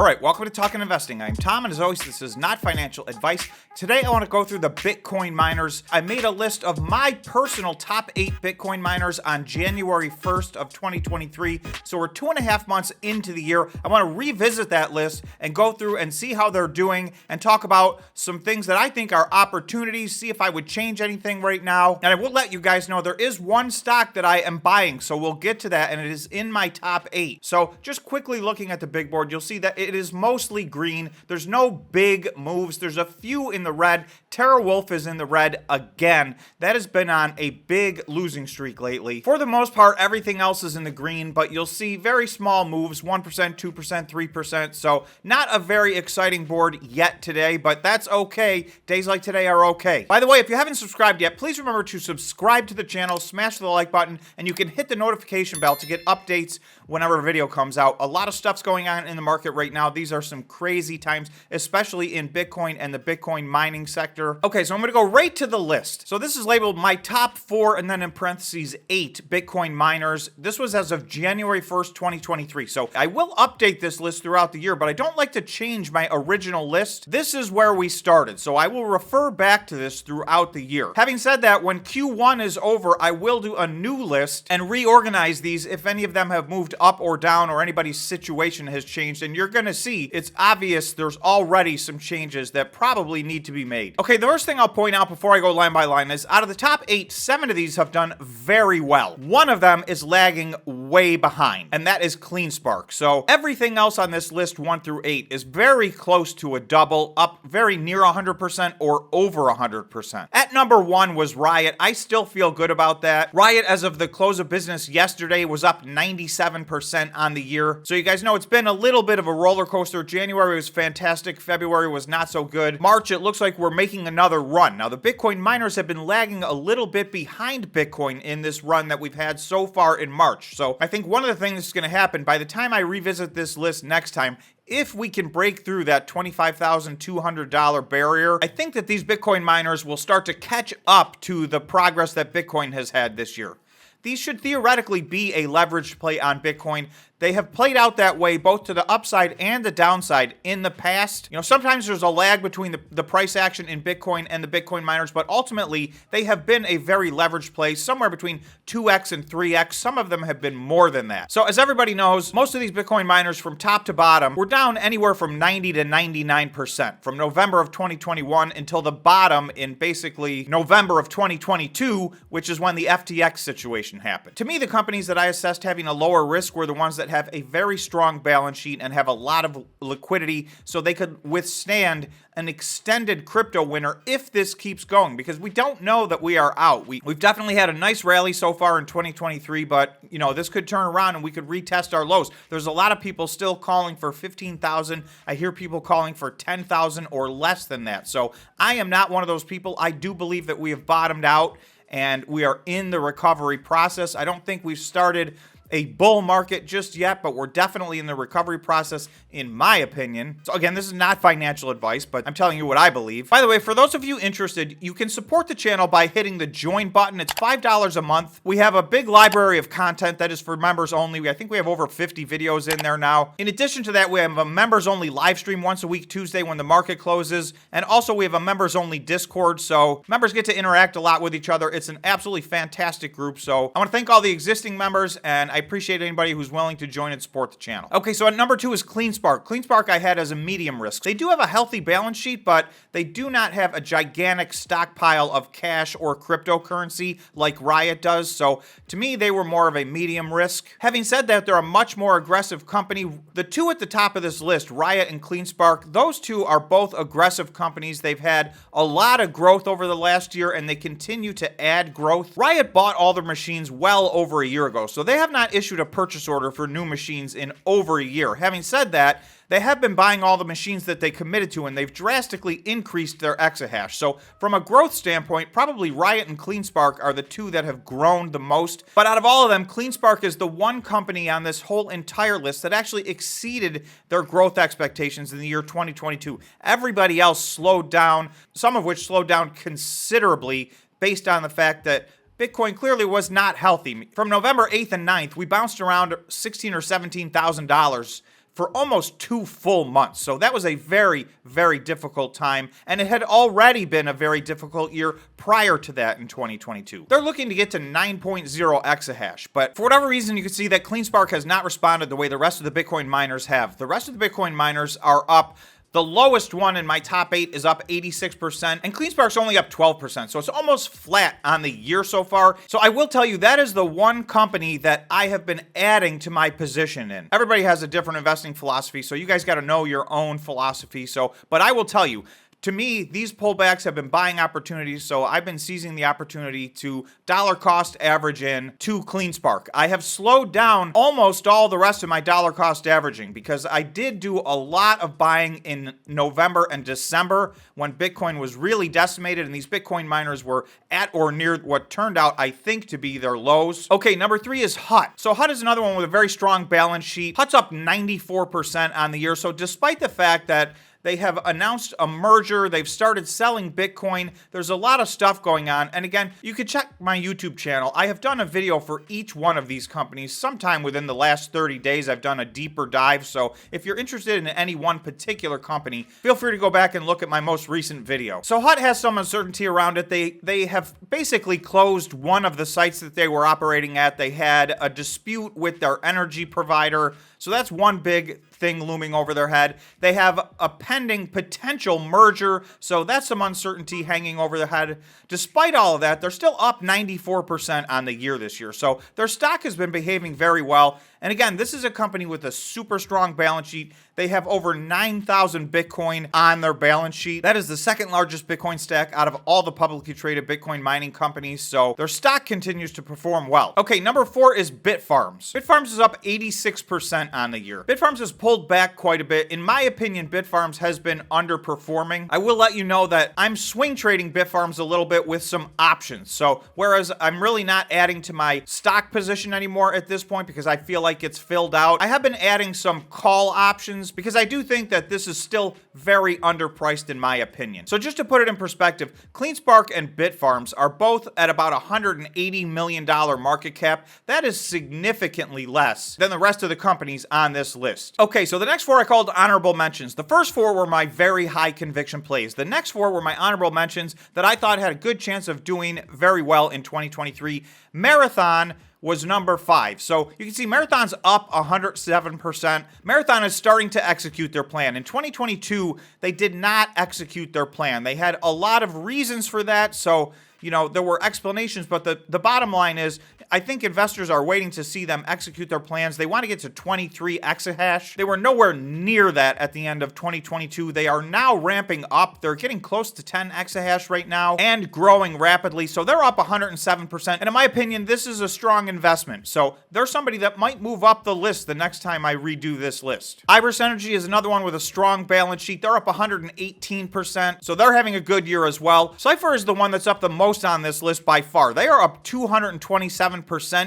right, welcome to Talking Investing. I'm Tom, and as always, this is not financial advice. Today, I want to go through the Bitcoin miners. I made a list of my personal top 8 Bitcoin miners on January 1st of 2023. So we're 2.5 months into the year. I want to revisit that list and go through and see how they're doing and talk about some things that I think are opportunities, see if I would change anything right now. And I will let you guys know there is one stock that I am buying, so we'll get to that, and it is in my top 8. So just quickly looking at the big board, you'll see that it is mostly green. There's no big moves. There's a few in the red. TeraWulf is in the red again. That has been on a big losing streak lately. For the most part, everything else is in the green, but you'll see very small moves, 1%, 2%, 3%. So not a very exciting board yet today, but that's okay. Days like today are okay. By the way, if you haven't subscribed yet, please remember to subscribe to the channel, smash the like button, and you can hit the notification bell to get updates whenever a video comes out. A lot of stuff's going on in the market right now. These are some crazy times, especially in Bitcoin and the Bitcoin mining sector. Okay, so I'm going to go right to the list. So this is labeled my top 4 and then in parentheses 8 Bitcoin miners. This was as of January 1st, 2023. So I will update this list throughout the year, but I don't like to change my original list. This is where we started, so I will refer back to this throughout the year. Having said that, when Q1 is over, I will do a new list and reorganize these if any of them have moved up or down or anybody's situation has changed, and you're going to see it's obvious there's already some changes that probably need to be made. Okay, the first thing I'll point out before I go line by line is out of the top 8, 7 of these have done very well. One of them is lagging way behind, and that is CleanSpark. So everything else on this list, 1 through 8, is very close to a double, up very near 100% or over 100%. At number 1 was Riot. I still feel good about that. Riot, as of the close of business yesterday, was up 97% on the year. So you guys know it's been a little bit of a roller coaster. January was fantastic. February was not so good. March, it looks like we're making another run. Now, the Bitcoin miners have been lagging a little bit behind Bitcoin in this run that we've had so far in March. So I think one of the things that's going to happen by the time I revisit this list next time, if we can break through that $25,200 barrier, I think that these Bitcoin miners will start to catch up to the progress that Bitcoin has had this year. These should theoretically be a leveraged play on Bitcoin. They have played out that way both to the upside and the downside in the past. You know, sometimes there's a lag between the price action in Bitcoin and the Bitcoin miners, but ultimately they have been a very leveraged play, somewhere between 2x and 3x. Some of them have been more than that. So as everybody knows, most of these Bitcoin miners from top to bottom were down anywhere from 90 to 99% from November of 2021 until the bottom in basically November of 2022, which is when the FTX situation happened. To me, the companies that I assessed having a lower risk were the ones that have a very strong balance sheet and have a lot of liquidity so they could withstand an extended crypto winter if this keeps going, because we don't know that we are out. We've definitely had a nice rally so far in 2023, but you know, this could turn around and we could retest our lows. There's a lot of people still calling for 15,000. I hear people calling for 10,000 or less than that. So I am not one of those people. I do believe that we have bottomed out and we are in the recovery process. I don't think we've started a bull market just yet, but we're definitely in the recovery process, in my opinion. So again, this is not financial advice, but I'm telling you what I believe. By the way, for those of you interested, you can support the channel by hitting the join button. It's $5 a month. We have a big library of content that is for members only. I think we have over 50 videos in there now. In addition to that, we have a members only live stream once a week, Tuesday, when the market closes. And also we have a members only Discord. So members get to interact a lot with each other. It's an absolutely fantastic group. So I want to thank all the existing members, and I appreciate anybody who's willing to join and support the channel. Okay, so at number 2 is CleanSpark. CleanSpark I had as a medium risk. They do have a healthy balance sheet, but they do not have a gigantic stockpile of cash or cryptocurrency like Riot does. So to me, they were more of a medium risk. Having said that, they're a much more aggressive company. The two at the top of this list, Riot and CleanSpark, those two are both aggressive companies. They've had a lot of growth over the last year, and they continue to add growth. Riot bought all their machines well over a year ago, so they have not issued a purchase order for new machines in over a year. Having said that, they have been buying all the machines that they committed to, and they've drastically increased their exahash. So from a growth standpoint, probably Riot and CleanSpark are the two that have grown the most. But out of all of them, CleanSpark is the one company on this whole entire list that actually exceeded their growth expectations in the year 2022. Everybody else slowed down, some of which slowed down considerably based on the fact that Bitcoin clearly was not healthy. From November 8th and 9th, we bounced around $16,000 or $17,000 for almost 2 full months. So that was a very, very difficult time, and it had already been a very difficult year prior to that in 2022. They're looking to get to 9.0 exahash, but for whatever reason, you can see that CleanSpark has not responded the way the rest of the Bitcoin miners have. The rest of the Bitcoin miners are up. The lowest one in my top 8 is up 86%, and CleanSpark's only up 12%, so it's almost flat on the year so far. So I will tell you, that is the one company that I have been adding to my position in. Everybody has a different investing philosophy, so you guys got to know your own philosophy. But I will tell you, to me, these pullbacks have been buying opportunities, so I've been seizing the opportunity to dollar cost average in to CleanSpark. I have slowed down almost all the rest of my dollar cost averaging because I did do a lot of buying in November and December when Bitcoin was really decimated and these Bitcoin miners were at or near what turned out, I think, to be their lows. Okay, number 3 is HUT. So HUT is another one with a very strong balance sheet. HUT's up 94% on the year, so despite the fact that they have announced a merger. They've started selling Bitcoin. There's a lot of stuff going on. And again, you can check my YouTube channel. I have done a video for each one of these companies. Sometime within the last 30 days, I've done a deeper dive. So if you're interested in any one particular company, feel free to go back and look at my most recent video. So HUT has some uncertainty around it. They have basically closed one of the sites that they were operating at. They had a dispute with their energy provider. So that's one big thing looming over their head. They have a pending potential merger, so that's some uncertainty hanging over their head. Despite all of that, they're still up 94% on the year this year. So their stock has been behaving very well. And again, this is a company with a super strong balance sheet. They have over 9,000 Bitcoin on their balance sheet. That is the second largest Bitcoin stack out of all the publicly traded Bitcoin mining companies. So their stock continues to perform well. Okay, number 4 is Bitfarms. Bitfarms is up 86% on the year. Bitfarms has pulled back quite a bit. In my opinion, Bitfarms has been underperforming. I will let you know that I'm swing trading Bitfarms a little bit with some options. So whereas I'm really not adding to my stock position anymore at this point because I feel like it's filled out, I have been adding some call options because I do think that this is still very underpriced in my opinion. So just to put it in perspective, CleanSpark and Bitfarms are both at about $180 million market cap. That is significantly less than the rest of the companies on this list. Okay, so the next 4 I called honorable mentions. The first 4 were my very high conviction plays. The next 4 were my honorable mentions that I thought had a good chance of doing very well in 2023. Marathon was number 5. So you can see Marathon's up 107%. Marathon is starting to execute their plan. In 2022, they did not execute their plan. They had a lot of reasons for that. So, you know, there were explanations, but the bottom line is I think investors are waiting to see them execute their plans. They want to get to 23 exahash. They were nowhere near that at the end of 2022. They are now ramping up. They're getting close to 10 exahash right now and growing rapidly. So they're up 107%. And in my opinion, this is a strong investment. So they're somebody that might move up the list the next time I redo this list. Iris Energy is another one with a strong balance sheet. They're up 118%. So they're having a good year as well. Cypher is the one that's up the most on this list by far. They are up 227%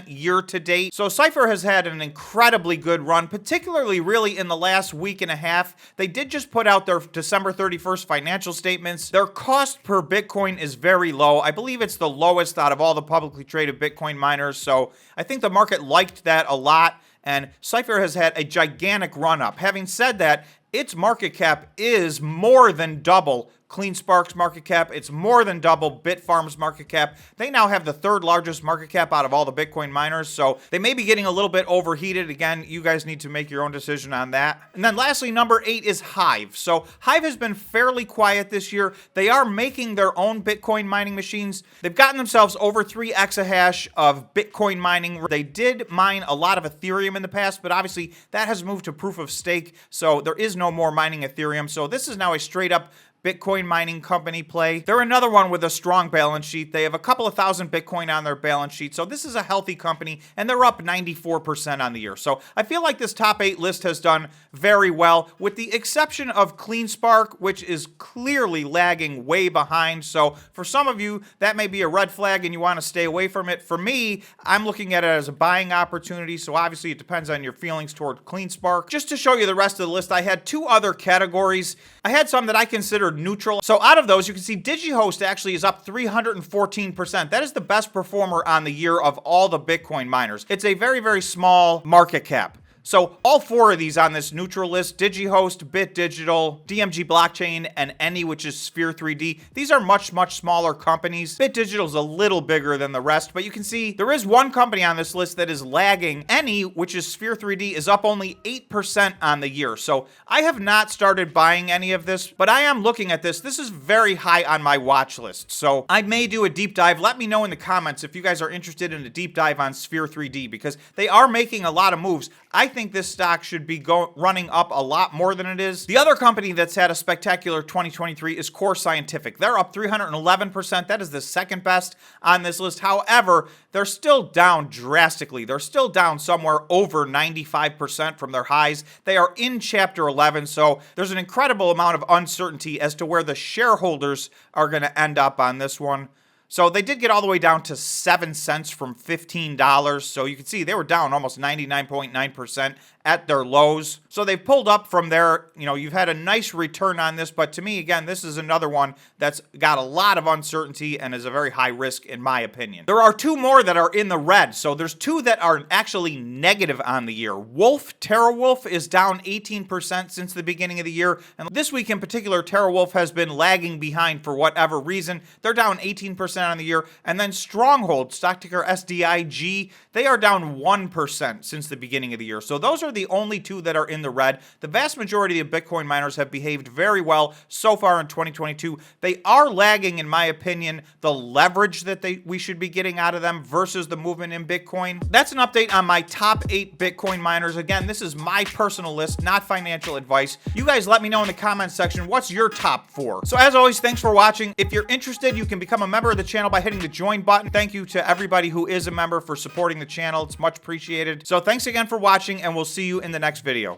year to date. So Cypher has had an incredibly good run, particularly really in the last week and a half. They did just put out their December 31st financial statements. Their cost per Bitcoin is very low. I believe it's the lowest out of all the publicly traded Bitcoin miners. So I think the market liked that a lot. And Cypher has had a gigantic run up. Having said that, its market cap is more than double CleanSpark's market cap. It's more than double Bitfarms' market cap. They now have the 3rd largest market cap out of all the Bitcoin miners, so they may be getting a little bit overheated. Again, you guys need to make your own decision on that. And then lastly, number 8 is Hive. So Hive has been fairly quiet this year. They are making their own Bitcoin mining machines. They've gotten themselves over 3 exahash of Bitcoin mining. They did mine a lot of Ethereum in the past, but obviously that has moved to proof of stake, so there is no more mining Ethereum. So this is now a straight up Bitcoin mining company play. They're another one with a strong balance sheet. They have a couple of thousand Bitcoin on their balance sheet. So this is a healthy company, and they're up 94% on the year. So I feel like this top 8 list has done very well, with the exception of CleanSpark, which is clearly lagging way behind. So for some of you, that may be a red flag and you want to stay away from it. For me, I'm looking at it as a buying opportunity. So obviously it depends on your feelings toward CleanSpark. Just to show you the rest of the list, I had 2 other categories. I had some that I considered neutral. So out of those, you can see DigiHost actually is up 314%. That is the best performer on the year of all the Bitcoin miners. It's a very, very small market cap. So all 4 of these on this neutral list, DigiHost, BitDigital, DMG Blockchain, and Any, which is Sphere 3D, these are much, much smaller companies. BitDigital is a little bigger than the rest, but you can see there is one company on this list that is lagging. Any, which is Sphere 3D, is up only 8% on the year. So I have not started buying any of this, but I am looking at this. This is very high on my watch list. So I may do a deep dive. Let me know in the comments if you guys are interested in a deep dive on Sphere 3D, because they are making a lot of moves. I think this stock should be running up a lot more than it is. The other company that's had a spectacular 2023 is Core Scientific. They're up 311%. That is the second best on this list. However, they're still down drastically. They're still down somewhere over 95% from their highs. They are in Chapter 11, so there's an incredible amount of uncertainty as to where the shareholders are going to end up on this one. So they did get all the way down to 7 cents from $15. So you can see they were down almost 99.9% at their lows. So they've pulled up from there. You know, you've had a nice return on this. But to me, again, this is another one that's got a lot of uncertainty and is a very high risk in my opinion. There are 2 more that are in the red. So there's 2 that are actually negative on the year. TeraWulf is down 18% since the beginning of the year. And this week in particular, TeraWulf has been lagging behind for whatever reason. They're down 18% on the year. And then Stronghold, stock ticker SDIG, they are down 1% since the beginning of the year. So those are the only 2 that are in the red. The vast majority of Bitcoin miners have behaved very well so far in 2022. They are lagging, in my opinion, the leverage that we should be getting out of them versus the movement in Bitcoin. That's an update on my top 8 Bitcoin miners. Again, this is my personal list, not financial advice. You guys let me know in the comments section, what's your top 4? So as always, thanks for watching. If you're interested, you can become a member of the channel by hitting the join button. Thank you to everybody who is a member for supporting the channel. It's much appreciated. So thanks again for watching, and we'll see you in the next video.